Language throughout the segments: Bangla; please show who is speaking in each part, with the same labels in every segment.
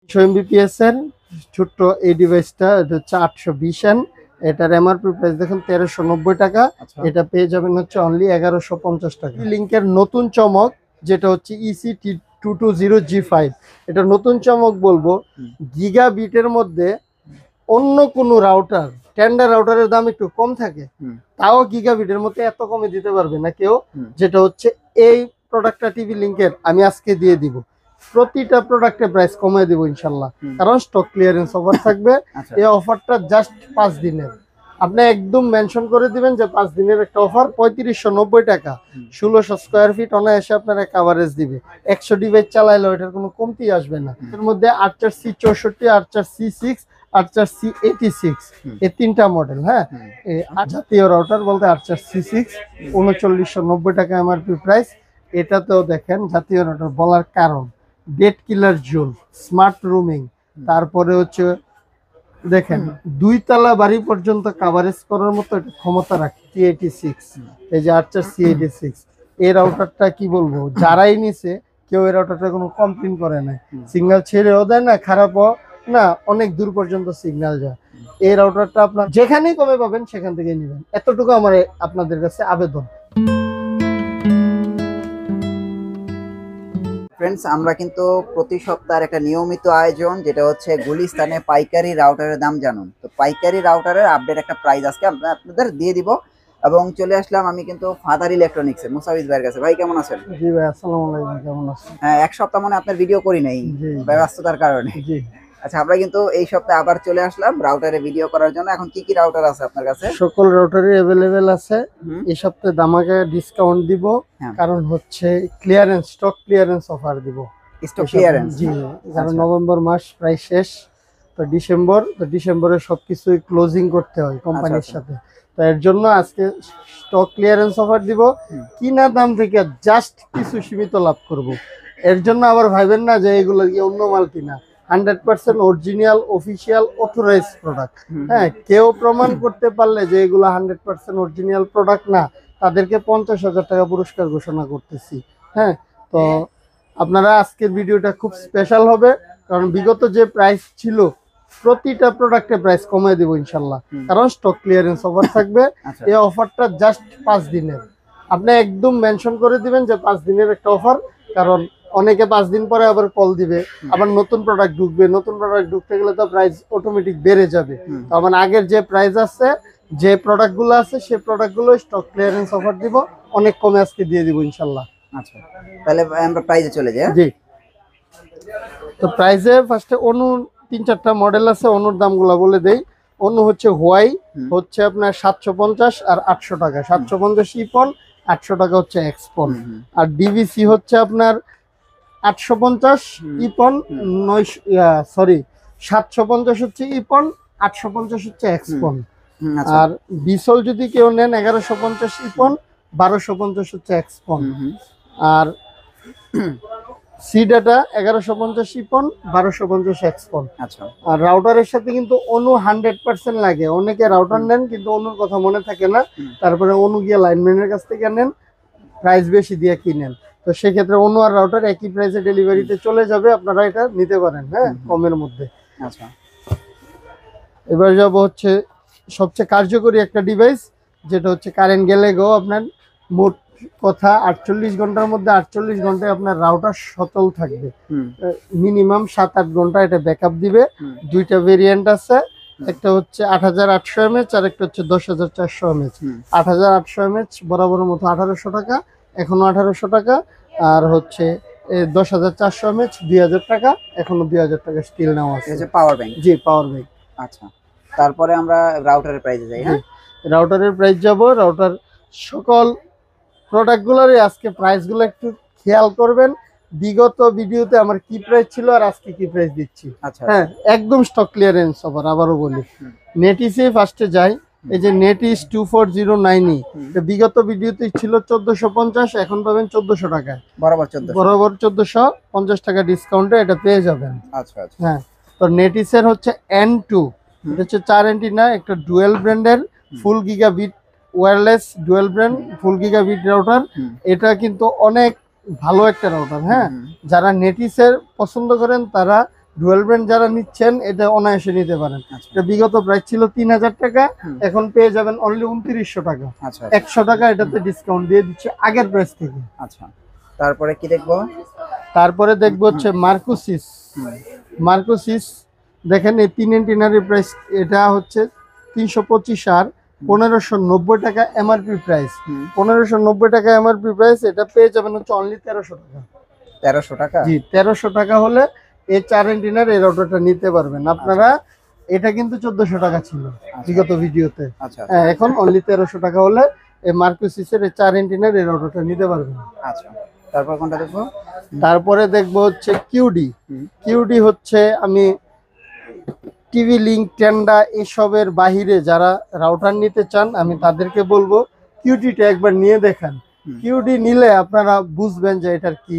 Speaker 1: MBPS এর ছোট্ট এই ডিভাইসটা, এটা হচ্ছে 820N। এটার এমআরপি প্রাইস দেখুন 1390 টাকা। এটা পেয়ে যাবেন হচ্ছে অনলি 1150 টাকা। লিঙ্কের নতুন চমক যেটা হচ্ছে EC220G5। এটা নতুন চমক বলবো, গিগাবিটের মধ্যে অন্য কোনো রাউটার, স্ট্যান্ডার্ড রাউটারের দাম একটু কম থাকে, তাও গিগাবিটের মধ্যে এত কমে দিতে পারবে না কেউ। যেটা হচ্ছে এই প্রোডাক্টটা টিভি লিঙ্কের আমি আজকে দিয়ে দিব। প্রতিটা প্রোডাক্টের প্রাইস কমিয়ে দিব ইনশাল্লাহ, কারণ স্টক ক্লিয়ারেন্স অফার থাকবে। এই অফারটা জাস্ট 5 দিনের। আপনি একদম মেনশন করে দিবেন যে 5 দিনের একটা অফার, 3590 টাকা, 1600 স্কোয়ার ফিট অনায়াসে আপনারা কাভারেজ দিবে। 100 ডিভাইস চালাইলে ওইটার কোনো কমতি আসবে না। এর মধ্যে আর্চার C64, আর্চার C6, আর্চার C86 এই তিনটা মডেল। হ্যাঁ, জাতীয় রাউটার বলতে আর্চার C6 3990 টাকা এমআরপি প্রাইস। এটাতেও দেখেন জাতীয় রাউটার বলার কারণ, ডেড কিলার জোন, স্মার্ট রুমিং, তারপরে হচ্ছে দেখেন 2 তলা বাড়ি পর্যন্ত কাভারেজ করার মতো এটা ক্ষমতা রাখে C86। এই যে আর্চার C86 এই রাউটারটা কি বলবো, যারাই নিছে কেউ এই রাউটারটা কোনো কমপ্লেইন করে না, সিগন্যাল ছেড়েও দেয় না, খারাপও না, অনেক দূর পর্যন্ত সিগন্যাল যায়। এই রাউটারটা আপনার যেখানেই কমে পাবেন সেখান থেকে নেবেন, এতটুকু আমার আপনাদের কাছে আবেদন।
Speaker 2: ফ্রেন্ডস, আমরা কিন্তু প্রতি সপ্তাহের একটা নিয়মিত আয়োজন, যেটা হচ্ছে গুলিস্তানে পাইকারি রাউটারের দাম জানুন। তো পাইকারি রাউটারের আপডেট একটা প্রাইস আজকে আপনাদের দিয়ে দিব। এবং চলে আসলাম আমি কিন্তু ফাদার ইলেকট্রনিক্সের মুসাফিজ ভাইয়ের কাছে। ভাই কেমন আছেন?
Speaker 1: জি ভাই, আসসালামু আলাইকুম। কেমন আছেন?
Speaker 2: হ্যাঁ, এক সপ্তাহ মনে আপনার ভিডিও করি নাই ব্যস্ততার কারণে।
Speaker 1: জি
Speaker 2: আচ্ছা, আমরা কিন্তু এই সপ্তাহে আবার চলে আসলাম রাউটারে ভিডিও করার জন্য। এখন কি কি রাউটার আছে আপনার কাছে?
Speaker 1: সকল রাউটারই অ্যাভেলেবেল আছে। এই সপ্তাহে দামাকে ডিসকাউন্ট দিব, কারণ হচ্ছে ক্লিয়ারেন্স, স্টক ক্লিয়ারেন্স অফার দিব।
Speaker 2: Stock clearance?
Speaker 1: জি, কারণ নভেম্বর মাস প্রায় শেষ, তো ডিসেম্বরে সবকিছু ক্লোজিং করতে হয় কোম্পানির সাথে। তো এর জন্য আজকে স্টক ক্লিয়ারেন্স অফার দিব, কিনা দাম থেকে জাস্ট কিছু সীমিত লাভ করব। এর জন্য আবার ভাইবেন না যে এগুলো কি অন্য মাল কিনা, 100% অরিজিনাল অফিসিয়াল অথরাইজ প্রোডাক্ট। হ্যাঁ, কেউ প্রমাণ করতে পারলে যে এগুলো 100% অরিজিনাল প্রোডাক্ট না, তাদেরকে 50,000 টাকা পুরস্কার ঘোষণা করতেছি। হ্যাঁ, তো আপনারা আজকের ভিডিওটা খুব স্পেশাল হবে, কারণ বিগত যে প্রাইস ছিল প্রতিটা প্রোডাক্টের প্রাইস কমিয়ে দেবো ইনশাল্লাহ, কারণ স্টক ক্লিয়ারেন্স অফার থাকবে। এই অফারটা জাস্ট 5 দিনের। আপনি একদম মেনশন করে দিবেন যে 5 দিনের একটা অফার, কারণ অনেকে 5 দিন পরে আবার কল দিবে, আবার নতুন প্রোডাক্ট ঢুকবে, নতুন প্রোডাক্ট ঢুকতে গেলে তো প্রাইস অটোমেটিক বেড়ে যাবে। তো আমার আগের যে প্রাইস আছে, যে প্রোডাক্টগুলো আছে, সেই প্রোডাক্টগুলো স্টক ক্লিয়ারেন্স অফার দিব, অনেক কমে আজকে দিয়ে দিব ইনশাল্লাহ।
Speaker 2: আচ্ছা, তাহলে আমরা প্রাইসে চলে যাই।
Speaker 1: জি, তো প্রাইসে ফার্স্টে অনু 3-4টা মডেল আছে, অনুর দামগুলো বলে দেই। অনু হচ্ছে হোয়াই, হচ্ছে আপনার 750 আর 800 টাকা। 750 ইপন, 800 টাকা হচ্ছে এক্সপন। আর ডিভিসি হচ্ছে আপনার 850 ইপন, 750 হচ্ছে ইপন, 850 হচ্ছে এক্সপন। আর বিসল যদি কেউ নেন 1150 ইপন, 1250 হচ্ছে এক্সপন। আর সি ডাটা 1150 ইপন, 1250 এক্সপন। আর রাউটারের সাথে কিন্তু অনু 100% লাগে। অনেকে রাউটার নেন কিন্তু অনুর কথা মনে থাকে না, তারপরে অনু গিয়ে লাইনম্যানের কাছ থেকে নেন, প্রাইস বেশি দিয়ে কিনেন। তো সেক্ষেত্রে অনু আর রাউটার একই প্রাইসে ডেলিভারিতে চলে যাবে, আপনারা এটা নিতে পারেন। হ্যাঁ, কমের মধ্যে। আচ্ছা, এবার যাব হচ্ছে সবচেয়ে কার্যকরী একটা ডিভাইস, যেটা হচ্ছে কারেন্ট গেলে গো আপনার মোট কথা 48 ঘন্টার মধ্যে 48 ঘন্টায় আপনার রাউটার সচল থাকবে। মিনিমাম 7-8 ঘন্টা এটা ব্যাকআপ দিবে। 2টা ভেরিয়েন্ট আছে, একটা হচ্ছে 8800 mAh আর একটা হচ্ছে 10400 mAh। 8800 mAh বরাবর মতো 1800 টাকা, এখনো 1800 টাকা। আর হচ্ছে 10400 mAh 2000 টাকা, এখনো 2000 টাকা স্টিল নেওয়া আছে।
Speaker 2: Power bank?
Speaker 1: জি, পাওয়ার ব্যাংক।
Speaker 2: আচ্ছা, তারপরে আমরা রাউটারের প্রাইসে যাই। হ্যাঁ,
Speaker 1: রাউটারের প্রাইস যাব। রাউটার সকল প্রোডাক্টগুলোরই আজকে প্রাইসগুলো একটু খেয়াল করবেন। বিগত ভিডিওতে আমার কি প্রাইস ছিল আর আজকে কি প্রাইস দিচ্ছি। হ্যাঁ, একদম স্টক ক্লিয়ারেন্স অফার। আবারও বলি, নেটিসে ফার্স্টে যাই। এই যে নেটিস 2409 বিগত ভিডিওতে ছিল 1450, এখন পাবেন 1400 টাকায়, বরাবর 1450 টাকা ডিসকাউন্টে এটা পেয়ে যাবেন। আচ্ছা আচ্ছা। হ্যাঁ, তো নেটিসের হচ্ছে N2, এটা হচ্ছে 4 অ্যান্টিনা, একটা ডুয়েল ব্র্যান্ডের ফুল গিগাবিট ওয়্যারলেস ডুয়েল ব্র্যান্ড ফুল গিগাবিট রাউটার। এটা কিন্তু অনেক ভালো একটা রাউটার। হ্যাঁ, যারা নেটিসের পছন্দ করেন তারা ডুয়েল ব্র্যান্ড যারা নিচ্ছেন এটা অনায়াসে নিতে পারেন।
Speaker 2: আচ্ছা
Speaker 1: এটা বিগত প্রাইস ছিল 3000 টাকা,
Speaker 2: হুম।
Speaker 1: এখন পেয়ে যাবেন অনলি 2900 টাকা।
Speaker 2: আচ্ছা
Speaker 1: 100 টাকা এটাতে ডিসকাউন্ট দিয়ে দিচ্ছে আগের প্রাইস থেকে।
Speaker 2: আচ্ছা তারপরে কি দেখবো?
Speaker 1: তারপরে দেখবো হচ্ছে মার্কোসিস। মার্কোসিস দেখেন এই 3 এন্টিনারের প্রাইস এটা হচ্ছে 325 আর 1590 টাকা এমআরপি প্রাইস। 1590 টাকা এমআরপি প্রাইস, এটা পেয়ে যাবেন হচ্ছে অনলি 1300 টাকা।
Speaker 2: 1300 টাকা?
Speaker 1: জি 1300 টাকা হলে এই 4 এন্টিনার এই রাউটারটা নিতে পারবেন আপনারা। এটা কিন্তু 1400 টাকা ছিল বিগত ভিডিওতে।
Speaker 2: আচ্ছা
Speaker 1: হ্যাঁ, এখন অনলি 1300 টাকা হলে এই মার্কোসিসের এই 4 এন্টিনার এই রাউটারটা নিতে পারবেন।
Speaker 2: আচ্ছা তারপর কোনটা দেখবো?
Speaker 1: তারপরে দেখবো হচ্ছে কিউডি। কিউডি হচ্ছে আমি টিভি লিঙ্ক, টেন্ডা এসবের বাহিরে যারা রাউটার নিতে চান আমি তাদেরকে বলবো কিউডিটা একবার নিয়ে দেখান। কিউডি নিলে আপনারা বুঝবেন যে এটার কি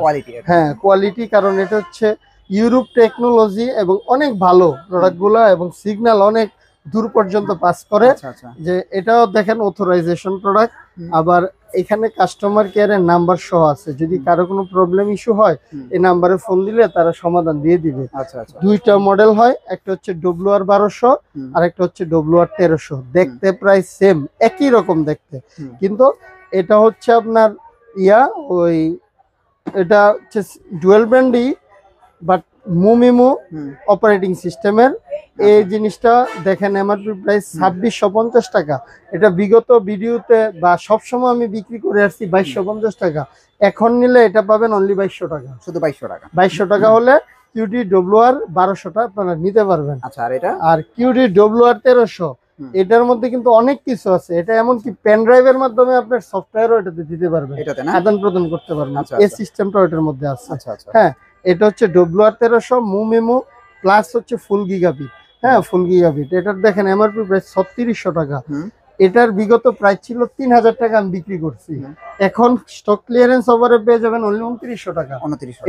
Speaker 2: কোয়ালিটি।
Speaker 1: হ্যাঁ কোয়ালিটি, কারণ এটা হচ্ছে ইউরোপ টেকনোলজি এবং অনেক ভালো প্রোডাক্টগুলো এবং সিগন্যাল অনেক দূর পর্যন্ত পাস করে। যে এটাও দেখেন অথরাইজেশন প্রোডাক্ট। আবার এখানে কাস্টমার কেয়ারের নাম্বার সহ আছে, যদি কারো কোনো প্রবলেম ইস্যু হয় এই নাম্বারে ফোন দিলে তারা সমাধান দিয়ে দিবে। দুইটা মডেল হয়, একটা হচ্ছে WR1200 আর একটা হচ্ছে WR1300। দেখতে প্রায় সেম, একই রকম দেখতে, কিন্তু এটা হচ্ছে আপনার ওই এটা হচ্ছে ডুয়েল ব্র্যান্ডই বাট মুমিমু অপারেটিং সিস্টেমের। এই জিনিসটা দেখেন এমআরপি প্রাইস 2650 টাকা। এটা বিগত ভিডিওতে বা সবসময় আমি বিক্রি করে আসছি 2250 টাকা। এখন নিলে এটা পাবেন অনলি 2200 টাকা।
Speaker 2: শুধু 2200 টাকা।
Speaker 1: 2200 টাকা হলে কিউডি WR1200টা আপনারা নিতে পারবেন।
Speaker 2: আচ্ছা আর এটা? আর
Speaker 1: কিউডি WR1300 এটার মধ্যে কিন্তু অনেক কিছু আছে। এটা এমনকি পেন ড্রাইভের মাধ্যমে আপনার সফটওয়্যারও এটাতে দিতে পারবেন, আদান প্রদান করতে পারবেন। এই সিস্টেমটা এটার মধ্যে আছে। হ্যাঁ, এটা হচ্ছে WR1300 মুমিমু প্লাস হচ্ছে ফুল গিগাবিট। হ্যাঁ, ফুল গিগাবিট। এটার দেখেন এমআরপি প্রাইস 3600 টাকা। এটার বিগত প্রাইস ছিল 3000 টাকা আমি বিক্রি করছি, এখন স্টক ক্লিয়ারেন্স ওভারে পেয়ে যাবেন অনলি 2900 টাকা।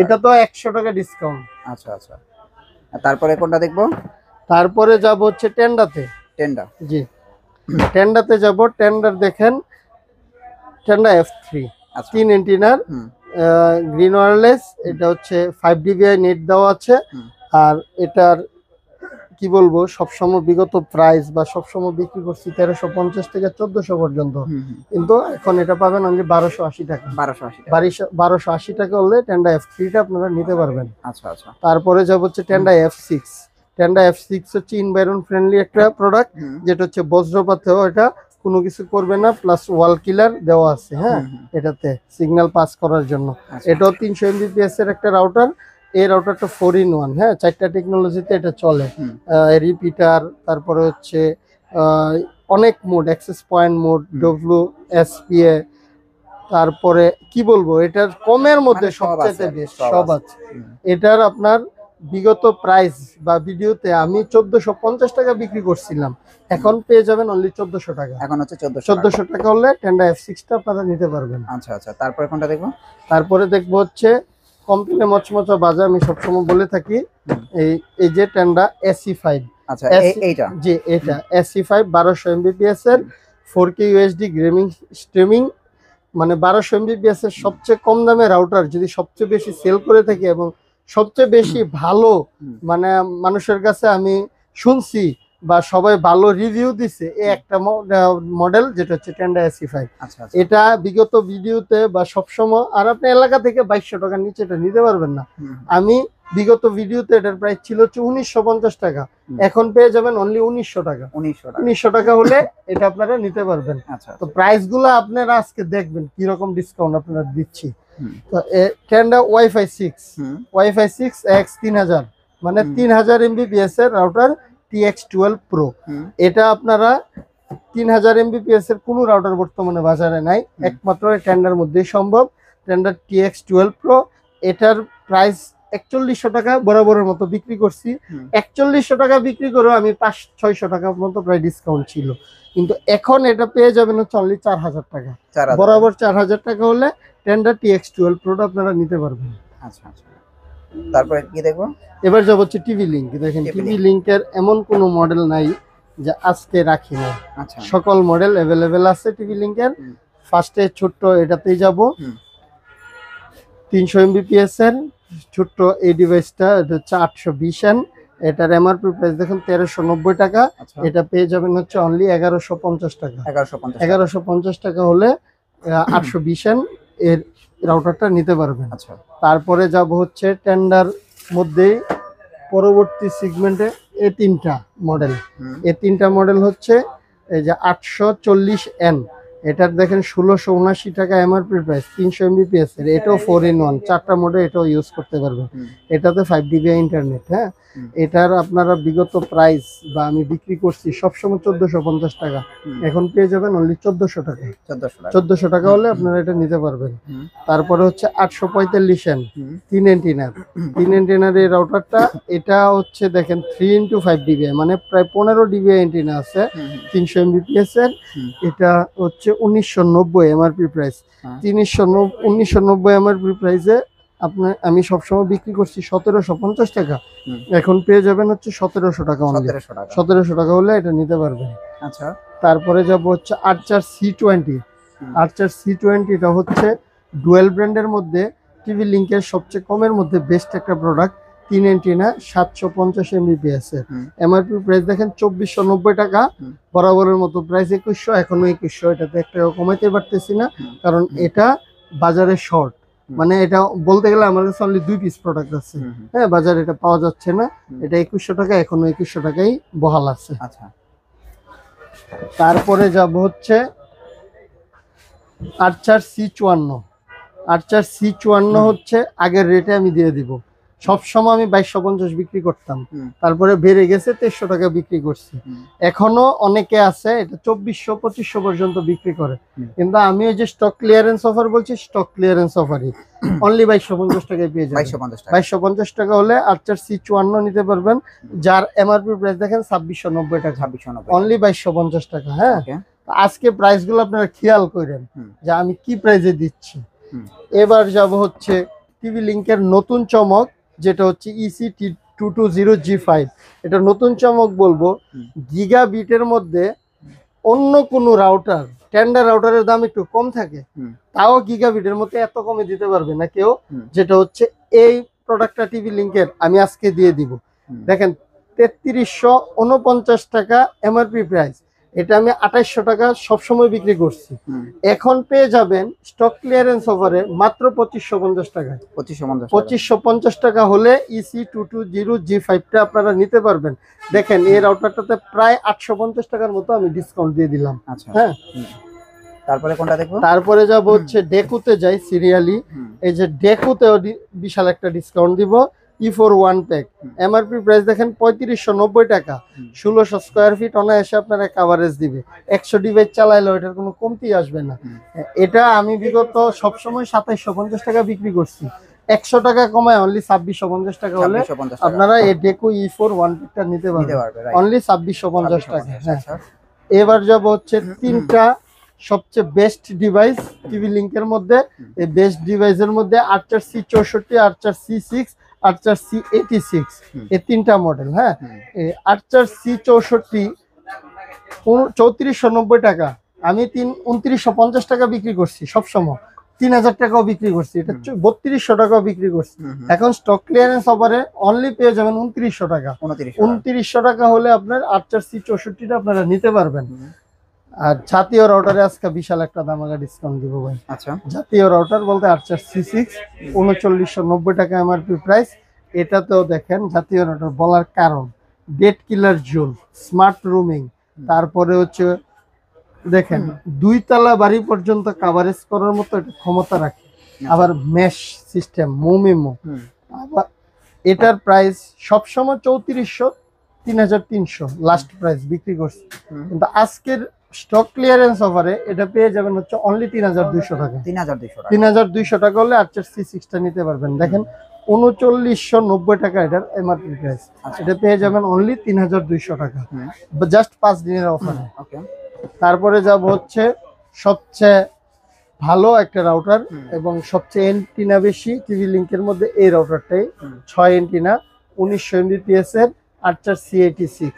Speaker 1: এটা তো 100 টাকা ডিসকাউন্ট।
Speaker 2: আচ্ছা আচ্ছা তারপরে কোনটা দেখবো?
Speaker 1: তারপরে যাব হচ্ছে টেন্ডাতে। টেন্ডা, জি টেন্ডাতে যাব। টেন্ডার দেখেন টেন্ডা F3 3 এন্টিনার গ্রিন ওয়্যারলেস। এটা হচ্ছে 5 dbi নেট দেওয়া আছে। আর এটার কি বলবো, সবসময় বিগত প্রাইস বা সবসময় বিক্রি করছি 1350 থেকে 1400 পর্যন্ত, কিন্তু এখন এটা পাবেন অনলি 1280 টাকা। 1280 টাকা হলে টেন্ডা F3টা আপনারা নিতে পারবেন।
Speaker 2: আচ্ছা আচ্ছা
Speaker 1: তারপরে যাব হচ্ছে টেন্ডা F6। টেন্ডা F6 হচ্ছে এনভায়রনমেন্ট ফ্রেন্ডলি একটা প্রোডাক্ট, যেটা হচ্ছে বজ্রপাতেও এটা কোনো কিছু করবে না, প্লাস ওয়াল কিলার দেওয়া আছে। হ্যাঁ, এটাতে সিগন্যাল পাস করার জন্য। এটাও 300 Mbps এর একটা রাউটার। এই রাউটারটা 4-in-1। হ্যাঁ, 4টা টেকনোলজিতে এটা চলে। রিপিটার, তারপরে হচ্ছে অনেক mode, access point mode, WSPA, তারপরে কি বলবো এটার কমের মধ্যে সবচেয়ে বেস্ট সব আছে। এটার আপনার বিগত প্রাইস বা ভিডিওতে আমি 1450 টাকা বিক্রি করছিলাম, এখন পেয়ে যাবেন অনলি 1400 টাকা।
Speaker 2: এখন হচ্ছে
Speaker 1: 1400 টাকা হলে টেন্ডা F6টা আপনারা নিতে পারবেন।
Speaker 2: আচ্ছা আচ্ছা তারপরে কোনটা দেখবো? তারপরে
Speaker 1: দেখবো হচ্ছে কমপ্লিটে মচমচা বাজা, আমি সবসময় বলে থাকি এই যে টেন্ডা SE5।
Speaker 2: আচ্ছা এইটা? জি
Speaker 1: এটা SE5 1200 Mbps এর 4K UHD গেমিং স্ট্রিমিং, মানে 1200 Mbps এর সবচেয়ে কম দামে রাউটার যদি সবচেয়ে বেশি সেল করে থাকি এবং সবচেয়ে বেশি ভালো মানে মানুষের কাছে আমি শুনছি বা সবাই ভালো রিভিউ দিছে এই একটা মডেল, যেটা হচ্ছে টেন্ডা SE5। এটা বিগত ভিডিওতে বা সবসময়, আর আপনি এলাকা থেকে 2200 টাকার নিচে এটা নিতে পারবেন না। আমি বিগত ভিডিওতে এটার প্রাইস ছিল 1950 টাকা, এখন পেয়ে যাবেন অনলি 1900 টাকা। 1900 টাকা হলে এটা আপনারা নিতে পারবেন। তো প্রাইস গুলো আপনারা আজকে দেখবেন কিরকম ডিসকাউন্ট আপনারা দিচ্ছি। তো টেন্ডা Wi-Fi 6 X 3000, মানে 3000 Mbps এর রাউটার TX12 Pro। এটা আপনারা 3000 Mbps এর কোনো রাউটার বর্তমানে বাজারে নাই, একমাত্র টেন্ডার মধ্যেই সম্ভব। টেন্ডার TX12 Pro, এটার প্রাইস 4100 টাকা বরাবরের মতো বিক্রি করছি। 4100 টাকা বিক্রি করেও আমি 500-600 টাকার মতো প্রায় ডিসকাউন্ট ছিল, কিন্তু এখন এটা পেয়ে যাবেন হচ্ছে অনলি 4000 টাকা। বরাবর 4000 টাকা হলে টেন্ডার TX12 Proটা আপনারা নিতে পারবেন।
Speaker 2: আচ্ছা আচ্ছা তারপরে কি দেখবো?
Speaker 1: এবার যাব হচ্ছে টিভি লিঙ্ক। দেখেন টিভি লিঙ্কের এমন কোনো মডেল নাই যে আজকে রাখি না, সকল মডেল অ্যাভেলেবেল আছে টিভি লিঙ্কের। ফার্স্টে ছোট্ট এটাতেই যাব, 300 Mbps এর ছোট্ট এই ডিভাইসটা, এটা হচ্ছে 820N। এটার এমআরপি প্রাইস দেখুন 1390 টাকা।
Speaker 2: আচ্ছা
Speaker 1: এটা পেয়ে যাবেন হচ্ছে অনলি 1150 টাকা।
Speaker 2: 1150
Speaker 1: 1150 টাকা হলে 820N এর রাউটারটা নিতে পারবেন।
Speaker 2: আচ্ছা
Speaker 1: তারপরে যাব হচ্ছে টেন্ডার মধ্যেই পরবর্তী সেগমেন্টে এই তিনটা মডেল। এই তিনটা মডেল হচ্ছে এই যে 840N। এটার দেখেন 1679 টাকা এমআরপি প্রাইস, 300 এমবিপিএস এর। এটাও 4-in-1, চারটা মডেল এটাও ইউজ করতে পারবেন। এটাতে 5 GB ইন্টারনেট। হ্যাঁ, এটার আপনারা বিগত প্রাইস বা আমি বিক্রি করছি সবসময় 1450 টাকা, এখন পেয়ে যাবেন অনলি 1400 টাকা। 1400 টাকা হলে আপনারা এটা নিতে পারবেন। তারপরে হচ্ছে 845N 3 অ্যান্টেনার এই রাউটারটা। এটা হচ্ছে দেখেন 3x5 DBI, মানে প্রায় 15 DBI অ্যান্টেনা আছে, 300 এমবিপিএস এর। এটা হচ্ছে 1990 এমআরপি প্রাইস। 1990 এমআরপি প্রাইসে আপনার আমি সবসময় বিক্রি করছি 1750 টাকা, এখন পেয়ে যাবেন হচ্ছে 1700 টাকা। 1700 টাকা হলে এটা নিতে পারবেন।
Speaker 2: আচ্ছা
Speaker 1: তারপরে যাব হচ্ছে আর্চার C20। আর্চার C20 এটা হচ্ছে ডুয়েল ব্র্যান্ডের মধ্যে টিভি লিঙ্কের সবচেয়ে কমের মধ্যে বেস্ট একটা প্রোডাক্ট। 3 অ্যান্টেনা 750 এমবিপিএস এর। এমআরপি প্রাইস দেখেন 2490 টাকা। বরাবরের মতো প্রাইস 2100, এখনো 2100। এটাতে 1 টাকা কমাইতে পারতেছি না, কারণ এটা বাজারে শর্ট। মানে এটা বলতে গেলে আমার কাছে অনলি 2 পিস প্রোডাক্ট আছে। হ্যাঁ, বাজারে এটা পাওয়া যাচ্ছে না। এটা 2100 টাকা, এখনো 2100 টাকাই বহাল আছে।
Speaker 2: আচ্ছা
Speaker 1: তারপরে যাব হচ্ছে আর্চার C54। আর্চার C54 হচ্ছে আগের রেটে আমি দিয়ে দিব। সবসময় আমি 2250 বিক্রি করতাম, তারপরে বেড়ে গেছে 2300 টাকা বিক্রি করছি। এখনো অনেকে আছে এটা 2400-2500 পর্যন্ত বিক্রি করে, কিন্তু আমি ওই যে স্টক ক্লিয়ারেন্স অফার বলছি, স্টক ক্লিয়ারেন্স অফারই অনলি 2250 টাকায় পেয়ে যাবেন। 2250 টাকা হলে আর্চার C54 নিতে পারবেন, যার এমআরপি প্রাইস দেখেন 2690 টাকা, অনলি 2250 টাকা। হ্যাঁ, আজকে প্রাইস গুলো আপনারা খেয়াল করেন যে আমি কি প্রাইসে দিচ্ছি। এবার যাব হচ্ছে টিভি লিঙ্কের নতুন চমক, যেটা হচ্ছে EC220G5। এটা নতুন চমক বলবো, গিগাবিটের মধ্যে অন্য কোনো রাউটার, টেন্ডার রাউটারের দাম একটু কম থাকে, তাও গিগাবিটের মধ্যে এত কমে দিতে পারবে না কেউ। যেটা হচ্ছে এই প্রোডাক্টটা টিভি লিঙ্কের আমি আজকে দিয়ে দিব। দেখেন 3349 টাকা এমআরপি প্রাইস, এটা আমি 2800 টাকা সবসময় বিক্রি করছি। এখন পেয়ে যাবেন স্টক ক্লিয়ারেন্স অফারে মাত্র 2550 টাকায়। 2550 টাকা হলে EC220G5টা আপনারা নিতে পারবেন। দেখেন এই রাউটারটাতে প্রায় 850 টাকার মতো আমি ডিসকাউন্ট দিয়ে দিলাম। হ্যাঁ,
Speaker 2: তারপরে কোনটা দেখবো?
Speaker 1: তারপরে যাব হচ্ছে ডেকুতে যাই সিরিয়ালি। এই যে ডেকুতেও বিশাল একটা ডিসকাউন্ট দিব। E4 1 প্যাক এমআরপি প্রাইস দেখেন 3590 টাকা। 1600 স্কয়ার ফিট অনায়াসে আপনারা কভারেজ দিবে। 100 ডিভাইস চালাইলে এটার কোনো কমতি আসবে না। এটা আমি বিগত সবসময় 2750 টাকা বিক্রি করছি, 100 টাকা কমায় অনলি 2650 টাকা হলে আপনারা এই ডেকু E4 1 প্যাকটা নিতে পারবেন, অনলি 2650 টাকা। হ্যাঁ, এবার যাব হচ্ছে তিনটা সবচেয়ে বেস্ট ডিভাইস টিভি লিঙ্কের মধ্যে। এই বেস্ট ডিভাইসের মধ্যে আর্চার C64, আর্চার C6, আর্চার C86, এই তিনটা মডেল। হ্যাঁ, আর্চার C64 3490 টাকা, আমি 2950 টাকা বিক্রি করছি সবসময়, 3000 টাকাও বিক্রি করছি। এটা 3200 টাকাও বিক্রি করছি। এখন স্টক ক্লিয়ারেন্স অফারে অনলি পেয়ে যাবেন 2900 টাকা। 2900 টাকা হলে আপনার আর্চার C64টা আপনারা নিতে পারবেন। আর জাতীয় রাউটারে আজকে বিশাল একটা দামাকা ডিসকাউন্ট দিব ভাই।
Speaker 2: আচ্ছা,
Speaker 1: জাতীয় রাউটার বলতে আর্চার C6 3990 টাকা এমআরপি প্রাইস। এটাতেও দেখেন জাতীয় রাউটার বলার কারণ ডেড কিলার জোন, স্মার্ট রুমিং, তারপরে হচ্ছে দেখেন 2 তলা বাড়ি পর্যন্ত কভারেজ করার মতো এটা ক্ষমতা রাখে। আবার মেশ সিস্টেম, মোমিমো। আবার এটার প্রাইস সবসময় 3400, 3300 লাস্ট প্রাইস বিক্রি করছে, কিন্তু আজকের স্টক ক্লিয়ারেন্স অফারে এটা পেয়ে যাবেন হচ্ছে অনলি 3200 টাকা। 3200 টাকা হলে আর্চার C6টা নিতে পারবেন। দেখেন 3990 টাকা এটার এমআরপি প্রাইস, এটা পেয়ে যাবেন অনলি 3200 টাকা, জাস্ট 5 দিনের অফারে। তারপরে যাব হচ্ছে সবচেয়ে ভালো একটা রাউটার এবং সবচেয়ে এন্টিনা বেশি টিভি লিঙ্কের মধ্যে এই রাউটারটাই, 6 এন্টিনা 1900 এমবিপিএস এর আর্চার C86।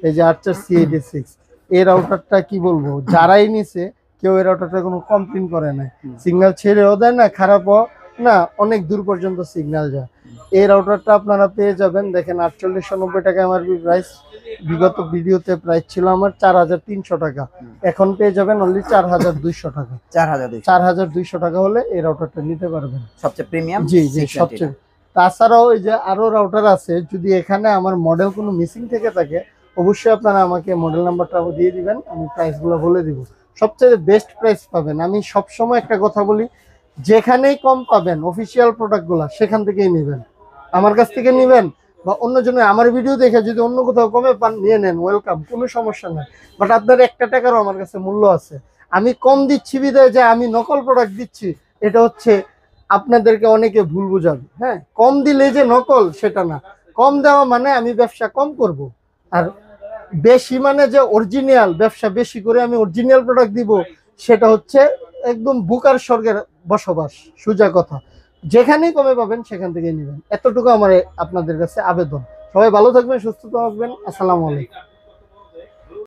Speaker 1: এই যে আর্চার C86 এই রাউটারটা কি বলবো, যারাই নিছে কেউ এই রাউটারটা কোনো কমপ্লেন করে না। সিগন্যাল ছেড়েও দেয় না, খারাপও না, অনেক দূর পর্যন্ত সিগন্যাল যায়। এই রাউটারটা আপনারা পেয়ে যাবেন, দেখেন 4890 টাকা এমআরপি প্রাইস। বিগত ভিডিওতে প্রাইস ছিল আমার 4300 টাকা, এখন পেয়ে যাবেন অনলি 4200 টাকা। 4200 টাকা হলে এই রাউটারটা নিতে পারবেন,
Speaker 2: সবচেয়ে প্রিমিয়াম।
Speaker 1: জি জি সবচেয়ে। তাছাড়াও এই যে আরো রাউটার আছে, যদি এখানে আমার মডেল কোনো মিসিং থেকে থাকে অবশ্যই আপনারা আমাকে মডেল নাম্বারটা দিয়ে দিবেন, আমি প্রাইসগুলো বলে দিব। সবচেয়ে বেস্ট প্রাইস পাবেন। আমি সবসময় একটা কথা বলি, যেখানেই কম পাবেন অফিসিয়াল প্রোডাক্টগুলো সেখান থেকেই নেবেন, আমার কাছ থেকে নেবেন বা অন্য জন্য আমার ভিডিও দেখে যদি অন্য কোথাও কমে পান নিয়ে নেন, ওয়েলকাম, কোনো সমস্যা নাই। বাট আপনার একটা টাকারও আমার কাছে মূল্য আছে। আমি কম দিচ্ছি বিদায় যে আমি নকল প্রোডাক্ট দিচ্ছি, এটা হচ্ছে আপনাদেরকে অনেকে ভুল বুঝাবে। হ্যাঁ, কম দিলে যে নকল সেটা না, কম দেওয়া মানে আমি ব্যবসা কম করব, আর বেশি মানে যে অরিজিনাল ব্যবসা বেশি করে আমি অরিজিনাল প্রোডাক্ট দিব, সেটা হচ্ছে একদম বুকার স্বর্গের বসবাস। সোজা কথা, যেখানেই কমে পাবেন সেখান থেকে নেবেন, এতটুকু আমার আপনাদের কাছে আবেদন। সবাই ভালো থাকবেন, সুস্থ থাকবেন, আসসালামু আলাইকুম।